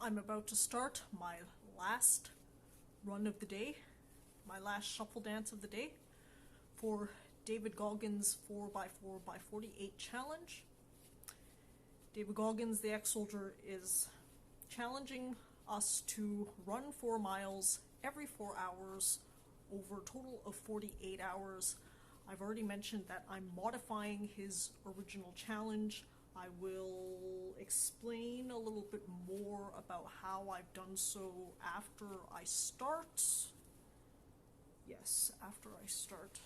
I'm about to start my last run of the day, my last shuffle dance of the day for David Goggins' 4x4x48 challenge. David Goggins, the ex-soldier, is challenging us to run 4 miles every 4 hours over a total of 48 hours. I've already mentioned that I'm modifying his original challenge. I will explain a little bit more about how I've done so after I start. Yes, after I start.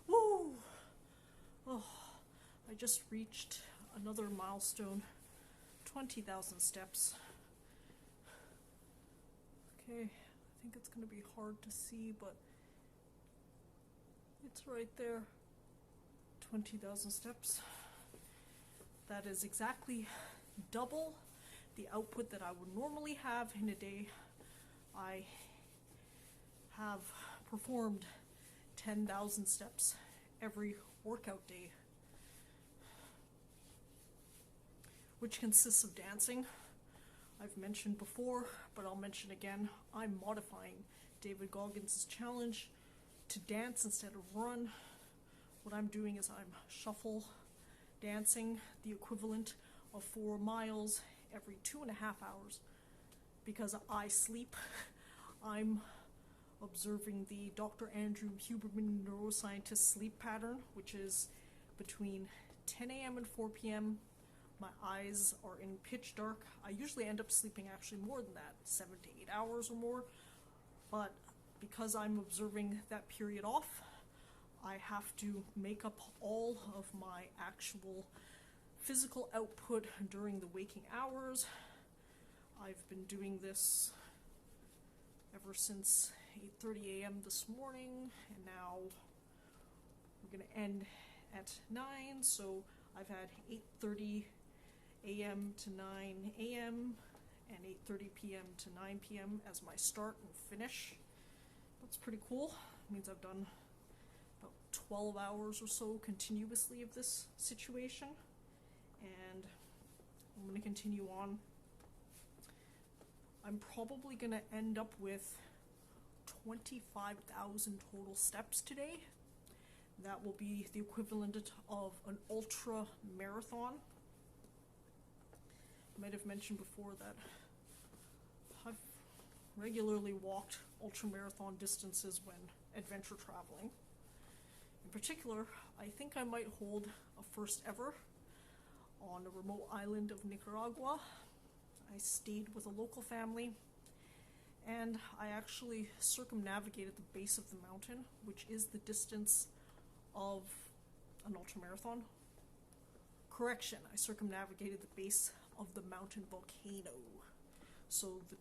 Woo! Oh, I just reached another milestone, 20,000 steps. Okay, I think it's going to be hard to see, but it's right there. 20,000 steps. That is exactly double the output that I would normally have in a day. I have performed 10,000 steps every workout day, which consists of dancing. I've mentioned before, but I'll mention again, I'm modifying David Goggins' challenge to dance instead of run. What I'm doing is I'm shuffle dancing the equivalent of 4 miles every 2.5 hours. Because I sleep, I'm observing the Dr. Andrew Huberman neuroscientist sleep pattern, which is between 10 a.m. and 4 p.m. My eyes are in pitch dark. I usually end up sleeping actually more than that, 7 to 8 hours or more. But because I'm observing that period off, I have to make up all of my actual physical output during the waking hours. I've been doing this ever since 8:30 a.m. this morning, and now we're going to end at 9, so I've had 8:30 a.m. to 9 a.m. and 8:30 p.m. to 9 p.m. as my start and finish. That's pretty cool. It means I've done about 12 hours or so continuously of this situation, and I'm going to continue on. I'm probably going to end up with 25,000 total steps today. That will be the equivalent of an ultra marathon. I might have mentioned before that I've regularly walked ultra marathon distances when adventure traveling. In particular, I think I might hold a first ever on a remote island of Nicaragua. I stayed with a local family, and I actually circumnavigated the base of the mountain, which is the distance of an ultramarathon. Correction, I circumnavigated the base of the mountain volcano. So the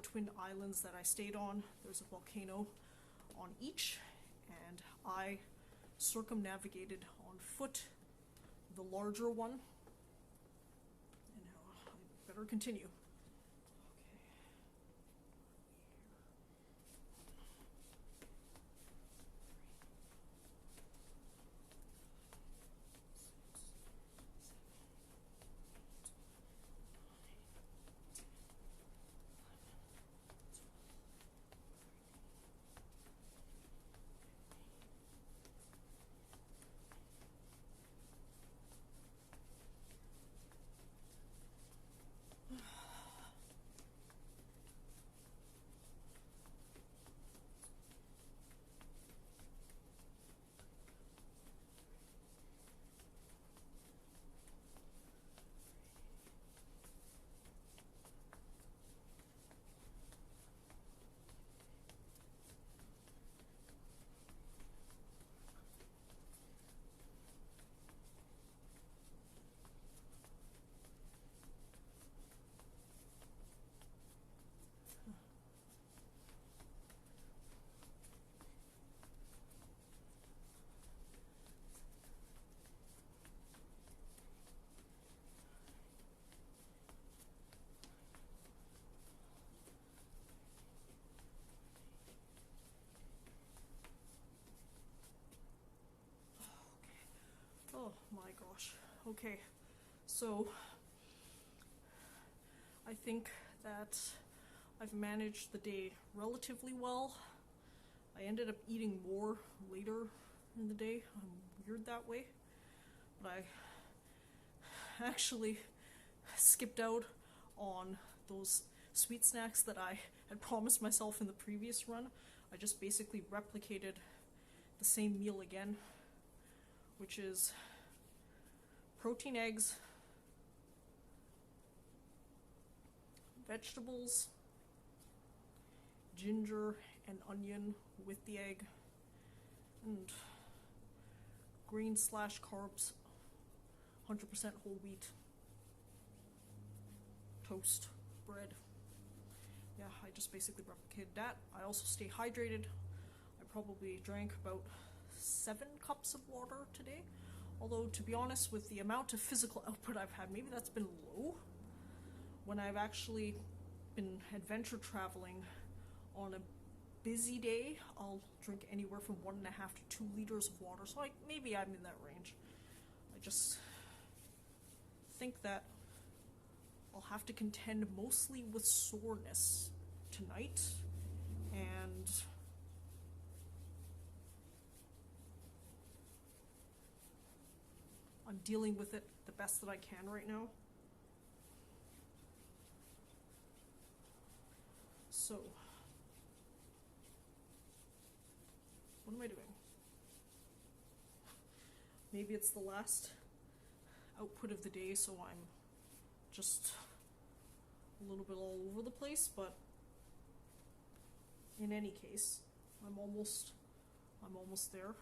twin islands that I stayed on, there's a volcano on each, and I circumnavigated on foot the larger one. And now I better continue. Oh my gosh. Okay, so I think that I've managed the day relatively well. I ended up eating more later in the day. I'm weird that way. But I actually skipped out on those sweet snacks that I had promised myself in the previous run. I just basically replicated the same meal again, which is protein eggs, vegetables, ginger and onion with the egg, and grain/carbs, 100% whole wheat, toast, bread. Yeah, I just basically replicated that. I also stay hydrated. I probably drank about 7 cups of water today. Although, to be honest, with the amount of physical output I've had, maybe that's been low. When I've actually been adventure traveling on a busy day, I'll drink anywhere from 1.5 to 2 liters of water. So maybe I'm in that range. I just think that I'll have to contend mostly with soreness tonight, and I'm dealing with it the best that I can right now. So, what am I doing? Maybe it's the last output of the day, so I'm just a little bit all over the place, but in any case, I'm almost there.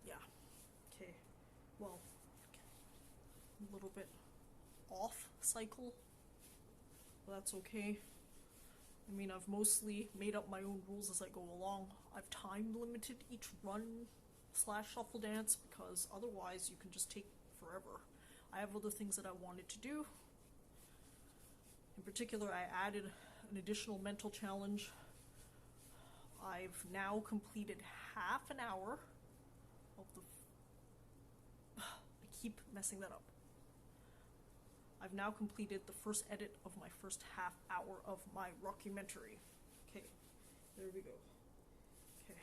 Yeah. Okay. Well, a little bit off cycle. But that's okay. I mean, I've mostly made up my own rules as I go along. I've time limited each run/shuffle dance because otherwise you can just take forever. I have other things that I wanted to do. In particular, I added an additional mental challenge. I've now completed half an hour of the... I keep messing that up. I've now completed the first edit of my first half hour of my rockumentary. Okay, there we go. Okay,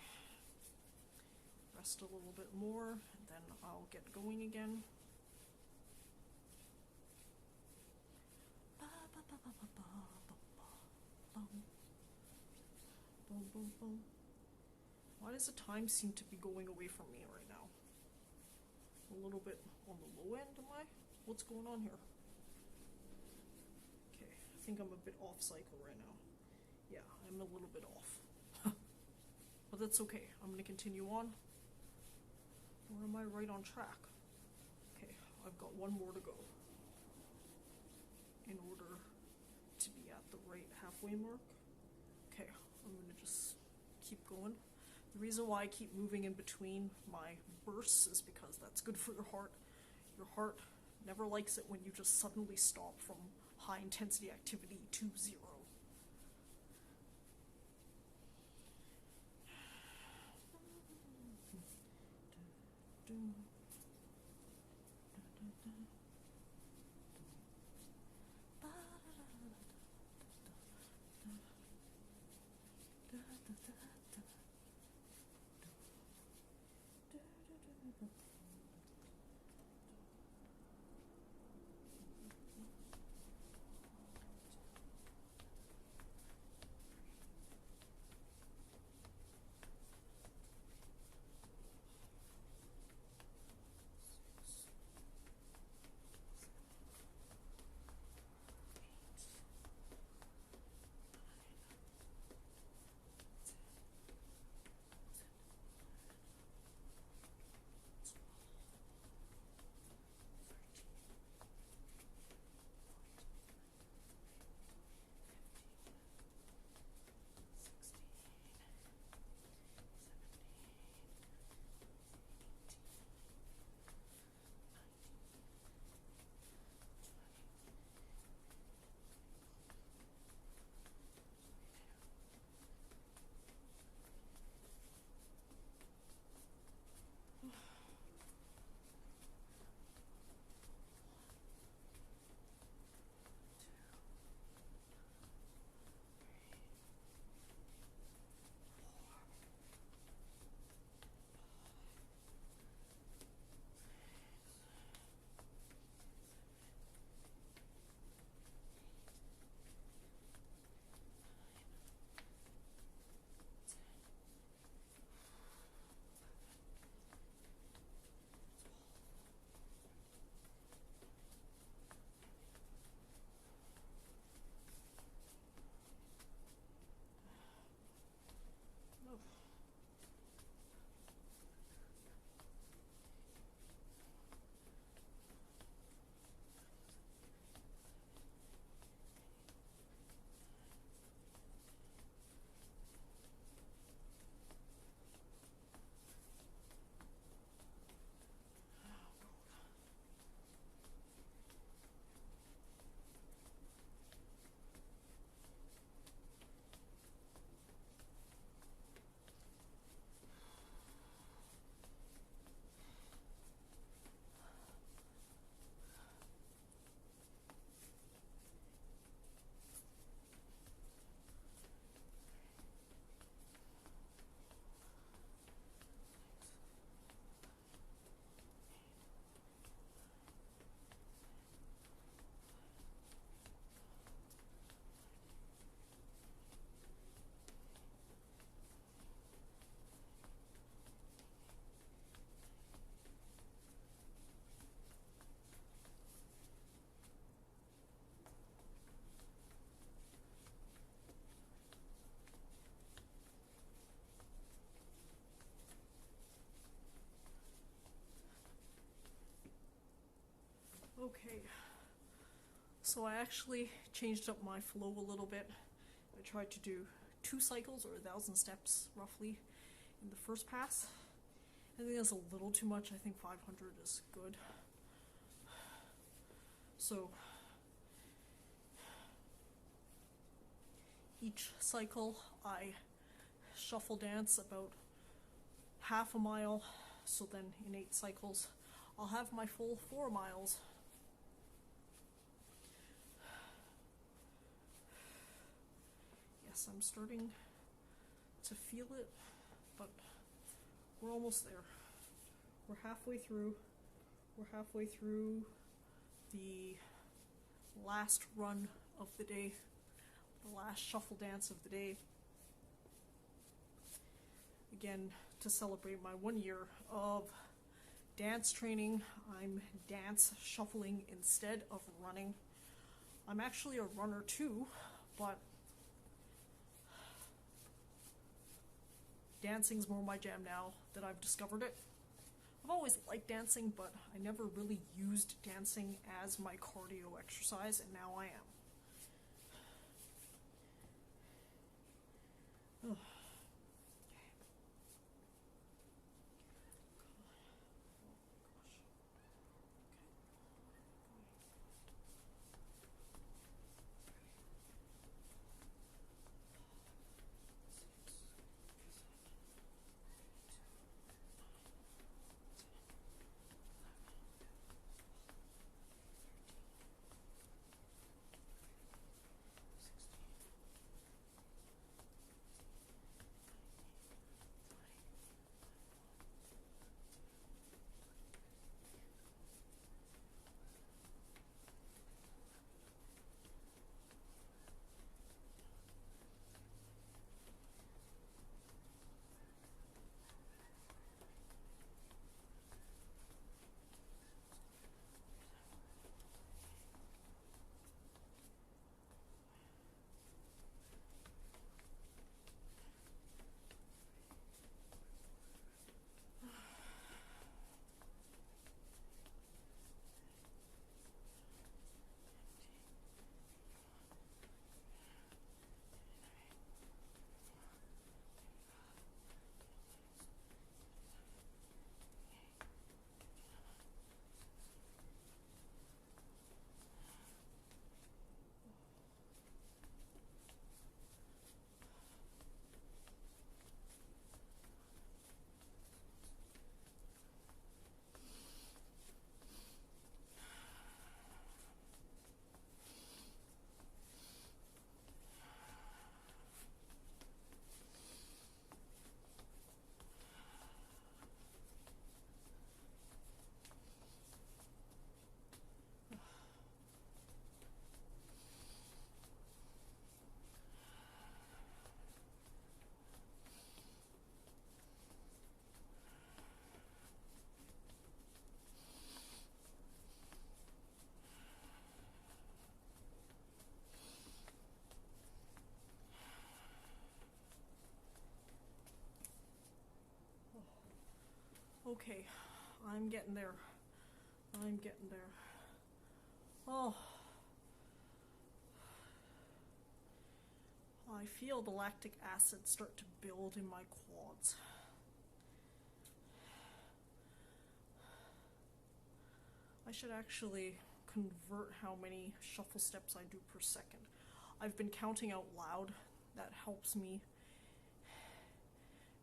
rest a little bit more, and then I'll get going again. Why does the time seem to be going away from me right now? A little bit on the low end, am I? What's going on here? Okay, I think I'm a bit off cycle right now. Yeah, I'm a little bit off. But that's okay. I'm going to continue on. Or am I right on track? Okay, I've got one more to go in order to be at the right halfway mark. Okay, I'm going to just keep going. The reason why I keep moving in between my bursts is because that's good for your heart. Your heart never likes it when you just suddenly stop from high intensity activity to 0. Okay, so I actually changed up my flow a little bit. I tried to do 2 cycles or 1,000 steps roughly in the first pass. I think that's a little too much. I think 500 is good. So each cycle I shuffle dance about half a mile, so then in 8 cycles I'll have my full 4 miles. Yes, I'm starting to feel it, but we're almost there. We're halfway through. We're halfway through the last run of the day, the last shuffle dance of the day. Again, to celebrate my 1 year of dance training, I'm dance shuffling instead of running. I'm actually a runner too, but dancing's more my jam now that I've discovered it. I've always liked dancing, but I never really used dancing as my cardio exercise, and now I am. Ugh. Okay, I'm getting there. I'm getting there. Oh. I feel the lactic acid start to build in my quads. I should actually convert how many shuffle steps I do per second. I've been counting out loud. That helps me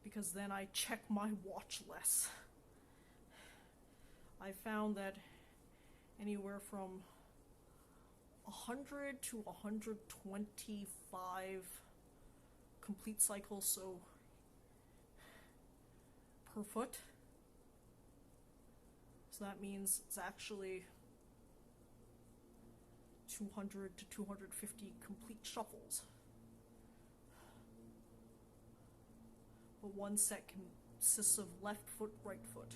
because then I check my watch less. I found that anywhere from 100 to 125 complete cycles, so per foot. So that means it's actually 200 to 250 complete shuffles. But one set consists of left foot, right foot.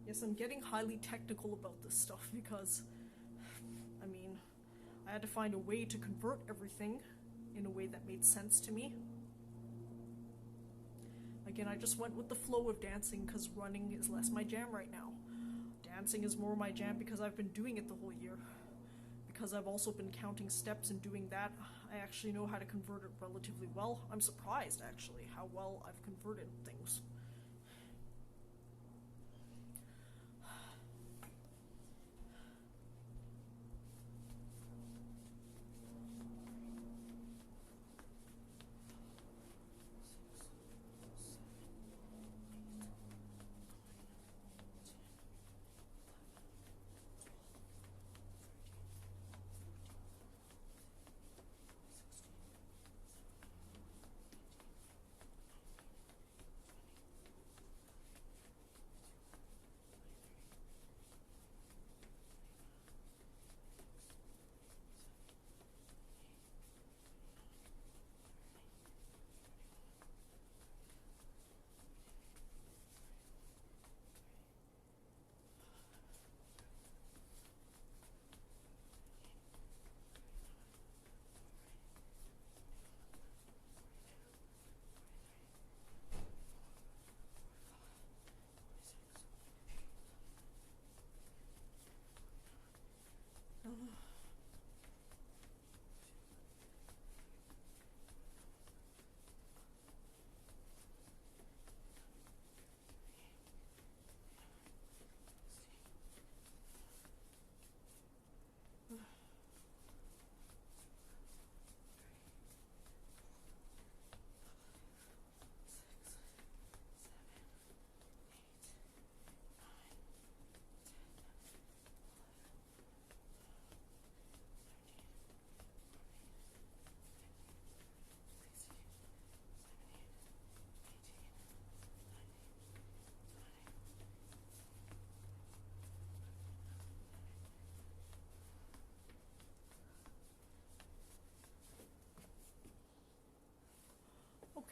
Yes, I'm getting highly technical about this stuff because, I mean, I had to find a way to convert everything in a way that made sense to me. Again, I just went with the flow of dancing because running is less my jam right now. dancing is more my jam because I've been doing it the whole year. Because I've also been counting steps and doing that, I actually know how to convert it relatively well. I'm surprised, actually, how well I've converted things.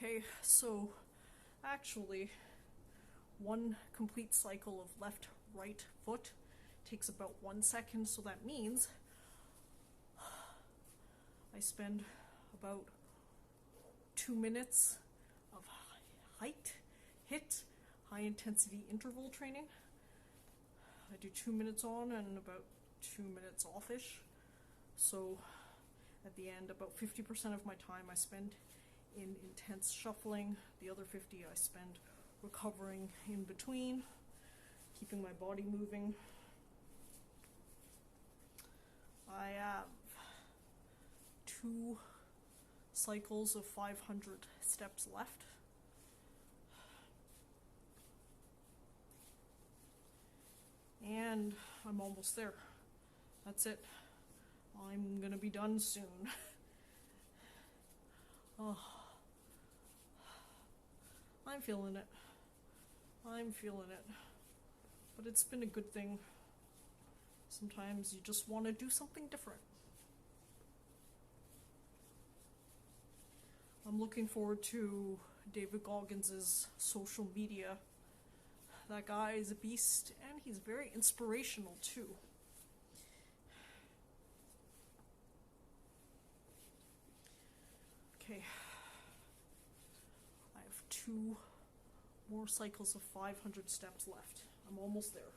Okay, so actually, one complete cycle of left-right foot takes about 1 second, so that means I spend about 2 minutes of high-intensity interval training. I do 2 minutes on and about 2 minutes off-ish. So at the end, about 50% of my time I spend in intense shuffling. The other 50 I spend recovering in between, keeping my body moving. I have 2 cycles of 500 steps left. And I'm almost there. That's it. I'm gonna be done soon. Oh, I'm feeling it. I'm feeling it. But it's been a good thing. Sometimes you just want to do something different. I'm looking forward to David Goggins' social media. That guy is a beast, and he's very inspirational too. Okay. I have 2 more cycles of 500 steps left. I'm almost there.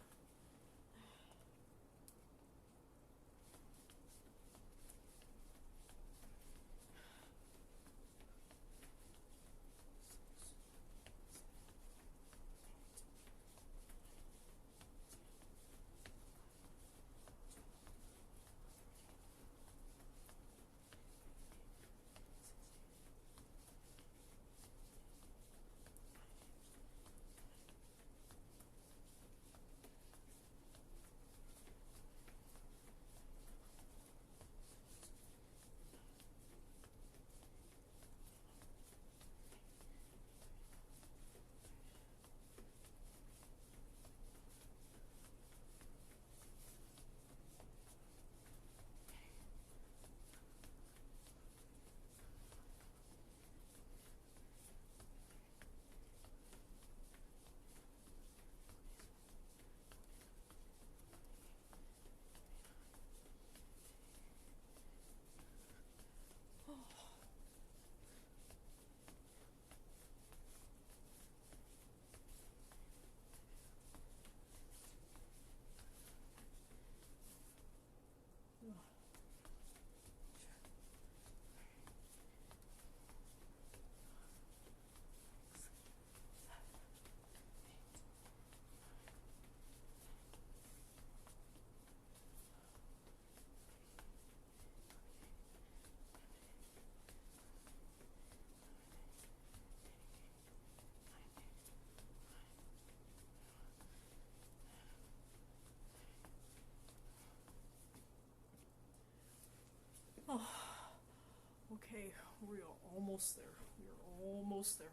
Okay, we are almost there. We are almost there.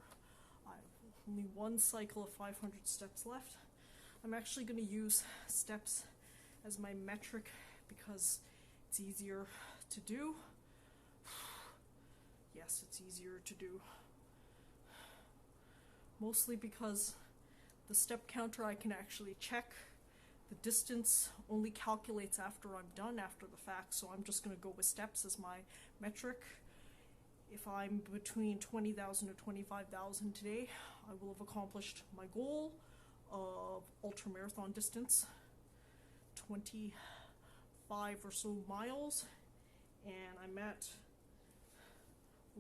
I have only one cycle of 500 steps left. I'm actually going to use steps as my metric because it's easier to do. Yes, it's easier to do. Mostly because the step counter I can actually check. The distance only calculates after I'm done, after the fact, so I'm just going to go with steps as my metric. If I'm between 20,000 to 25,000 today, I will have accomplished my goal of ultramarathon distance, 25 or so miles, and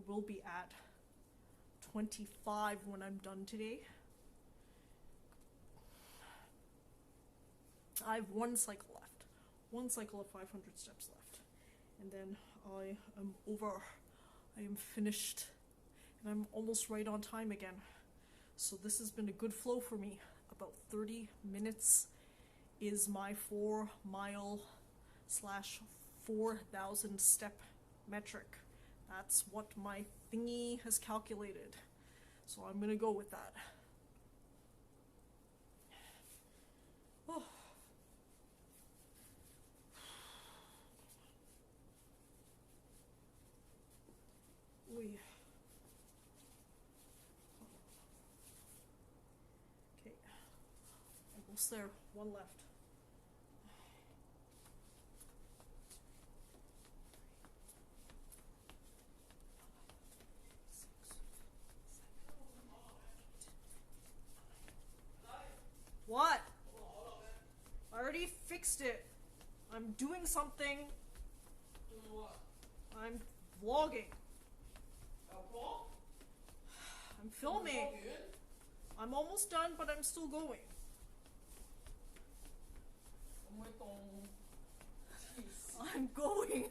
will be at 25 when I'm done today. I have one cycle left, one cycle of 500 steps left, and then I am over. I am finished, and I'm almost right on time again. So this has been a good flow for me. About 30 minutes is my 4 mile / 4,000 step metric. That's what my thingy has calculated. So I'm gonna go with that. Oh. Okay, almost there, one left. What? I already fixed it. I'm doing something. Doing what? I'm vlogging. Alcohol? I'm filming. Good? I'm almost done, but I'm still going. I'm going.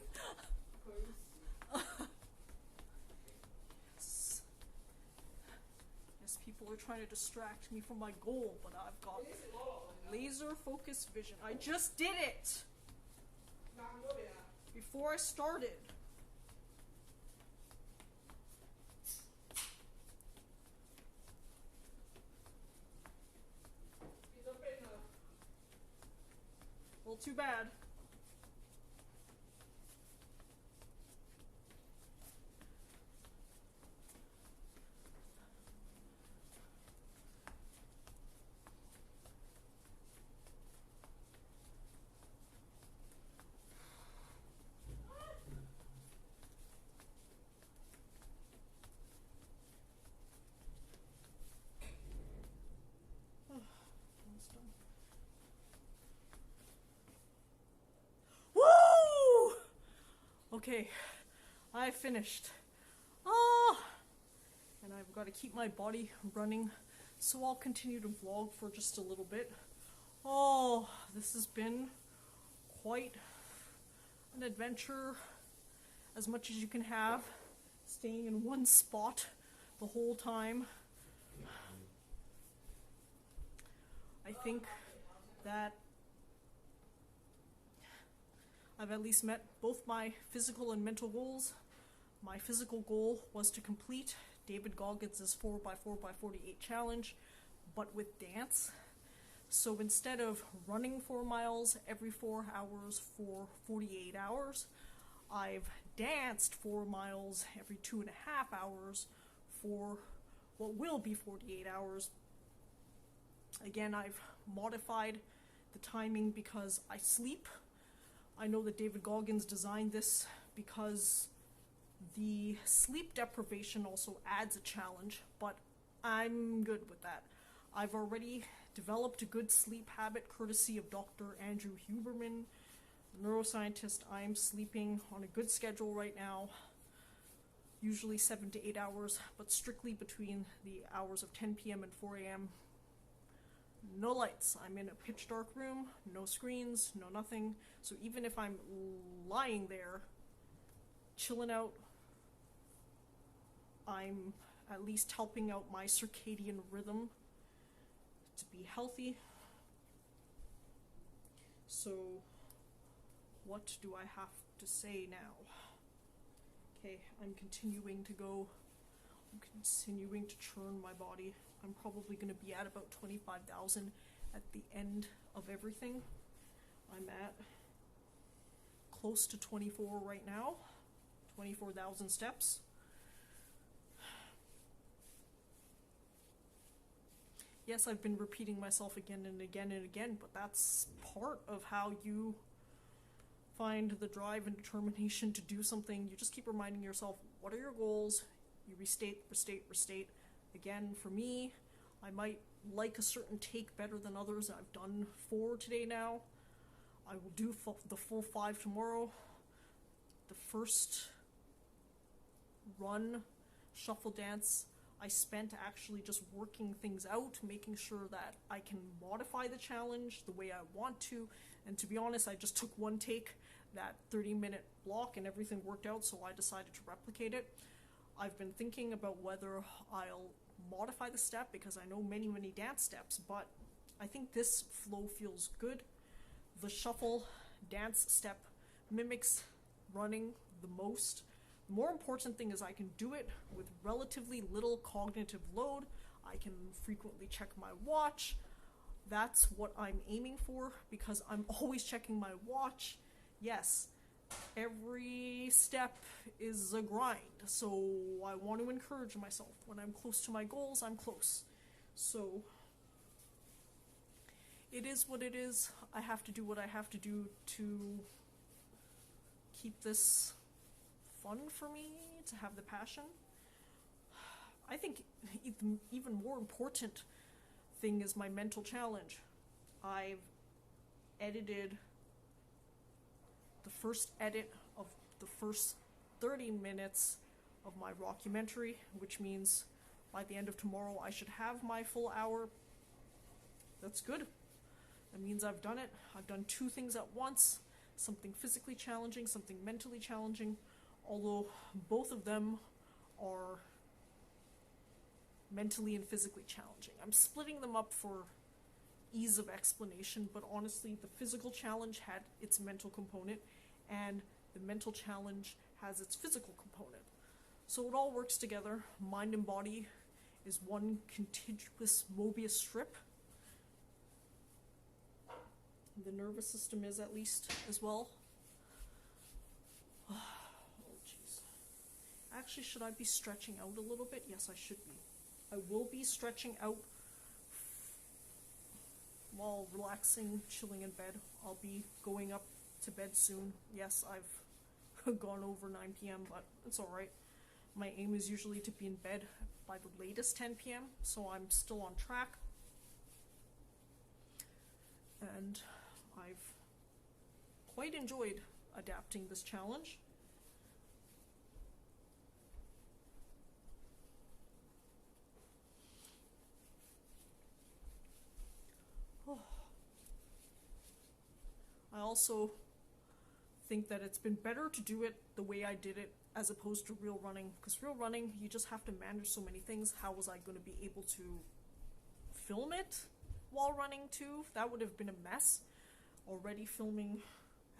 Yes. Yes, people are trying to distract me from my goal, but I've got laser focus vision. I just did it before I started. Well, too bad. Woo! Okay, I finished. And I've got to keep my body running, so I'll continue to vlog for just a little bit. Oh, this has been quite an adventure, as much as you can have, staying in one spot the whole time. I think that I've at least met both my physical and mental goals. My physical goal was to complete David Goggins' 4x4x48 challenge, but with dance. So instead of running 4 miles every 4 hours for 48 hours, I've danced 4 miles every 2.5 hours for what will be 48 hours. Again, I've modified the timing because I sleep. I know that David Goggins designed this because the sleep deprivation also adds a challenge, but I'm good with that. I've already developed a good sleep habit courtesy of Dr. Andrew Huberman, neuroscientist. I'm sleeping on a good schedule right now, usually 7 to 8 hours, but strictly between the hours of 10 p.m. and 4 a.m. No lights. I'm in a pitch dark room, no screens, no nothing. So even if I'm lying there, chilling out, I'm at least helping out my circadian rhythm to be healthy. So what do I have to say now? Okay, I'm continuing to go. I'm continuing to churn my body. I'm probably going to be at about 25,000 at the end of everything. I'm at close to 24 right now. 24,000 steps. Yes, I've been repeating myself again and again and again, but that's part of how you find the drive and determination to do something. You just keep reminding yourself, what are your goals? You restate. Again, for me, I might like a certain take better than others. I've done 4 today now. I will do the full 5 tomorrow. The first run, shuffle dance, I spent actually just working things out, making sure that I can modify the challenge the way I want to. And to be honest, I just took one take, that 30-minute block, and everything worked out, so I decided to replicate it. I've been thinking about whether I'll modify the step, because I know many dance steps, but I think this flow feels good. The shuffle dance step mimics running the most. The more important thing is I can do it with relatively little cognitive load. I can frequently check my watch. That's what I'm aiming for, because I'm always checking my watch. Yes, every step is a grind, so I want to encourage myself. When I'm close to my goals, I'm close. So it is what it is. I have to do what I have to do to keep this fun for me, to have the passion. I think even more important thing is my mental challenge. I've edited the first edit of the first 30 minutes of my rockumentary, which means by the end of tomorrow I should have my full hour. That's good. That means I've done it. I've done 2 things at once, something physically challenging, something mentally challenging, although both of them are mentally and physically challenging. I'm splitting them up for ease of explanation, but honestly, the physical challenge had its mental component, and the mental challenge has its physical component. So it all works together. Mind and body is one contiguous Mobius strip. The nervous system is, at least, as well. Oh, jeez. Actually, should I be stretching out a little bit? Yes, I should be. I will be stretching out while relaxing, chilling in bed. I'll be going up to bed soon. Yes, I've gone over 9 p.m., but it's alright. My aim is usually to be in bed by the latest 10 p.m., so I'm still on track. And I've quite enjoyed adapting this challenge. I also think that it's been better to do it the way I did it as opposed to real running, because real running, you just have to manage so many things. How was I going to be able to film it while running too? That would have been a mess. Already filming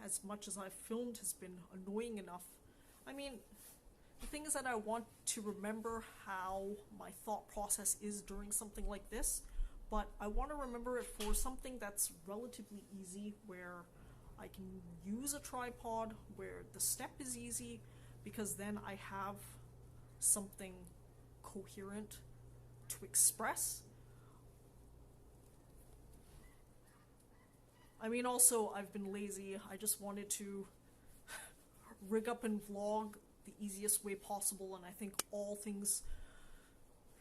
as much as I've filmed has been annoying enough. I mean, the thing is that I want to remember how my thought process is during something like this, but I want to remember it for something that's relatively easy, where I can use a tripod, where the step is easy, because then I have something coherent to express. I mean, also, I've been lazy. I just wanted to rig up and vlog the easiest way possible, and I think all things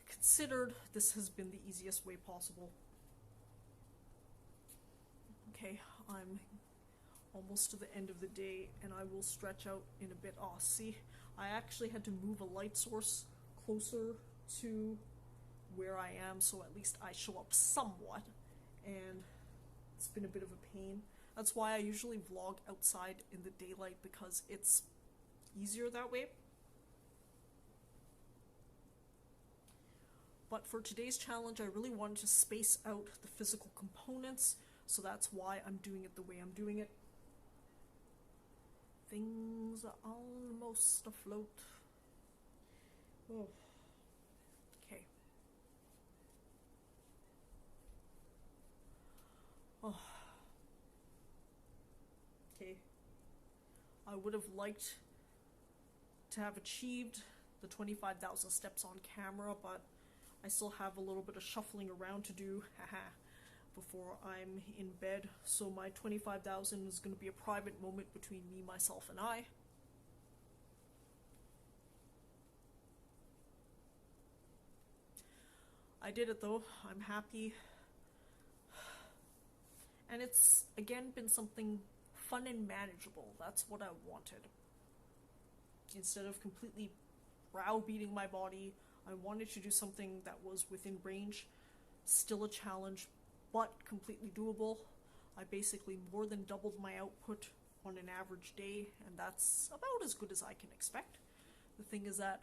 considered, this has been the easiest way possible. Okay, I'm almost to the end of the day, and I will stretch out in a bit. Oh, see, I actually had to move a light source closer to where I am, so at least I show up somewhat, and it's been a bit of a pain. That's why I usually vlog outside in the daylight, because it's easier that way. But for today's challenge, I really wanted to space out the physical components, so that's why I'm doing it the way I'm doing it. Things are almost afloat. Oh. Okay. Oh. Okay. I would have liked to have achieved the 25,000 steps on camera, but I still have a little bit of shuffling around to do, haha, before I'm in bed. So my 25,000 is going to be a private moment between me, myself, and I. I did it though. I'm happy. And it's, again, been something fun and manageable. That's what I wanted. Instead of completely browbeating my body, I wanted to do something that was within range, still a challenge, but completely doable. I basically more than doubled my output on an average day, and that's about as good as I can expect. The thing is that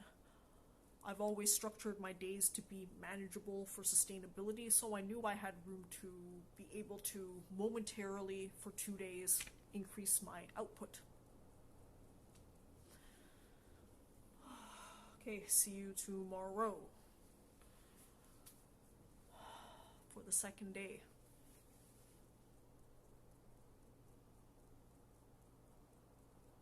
I've always structured my days to be manageable for sustainability, so I knew I had room to be able to momentarily, for 2 days, increase my output. Okay, see you tomorrow for the second day.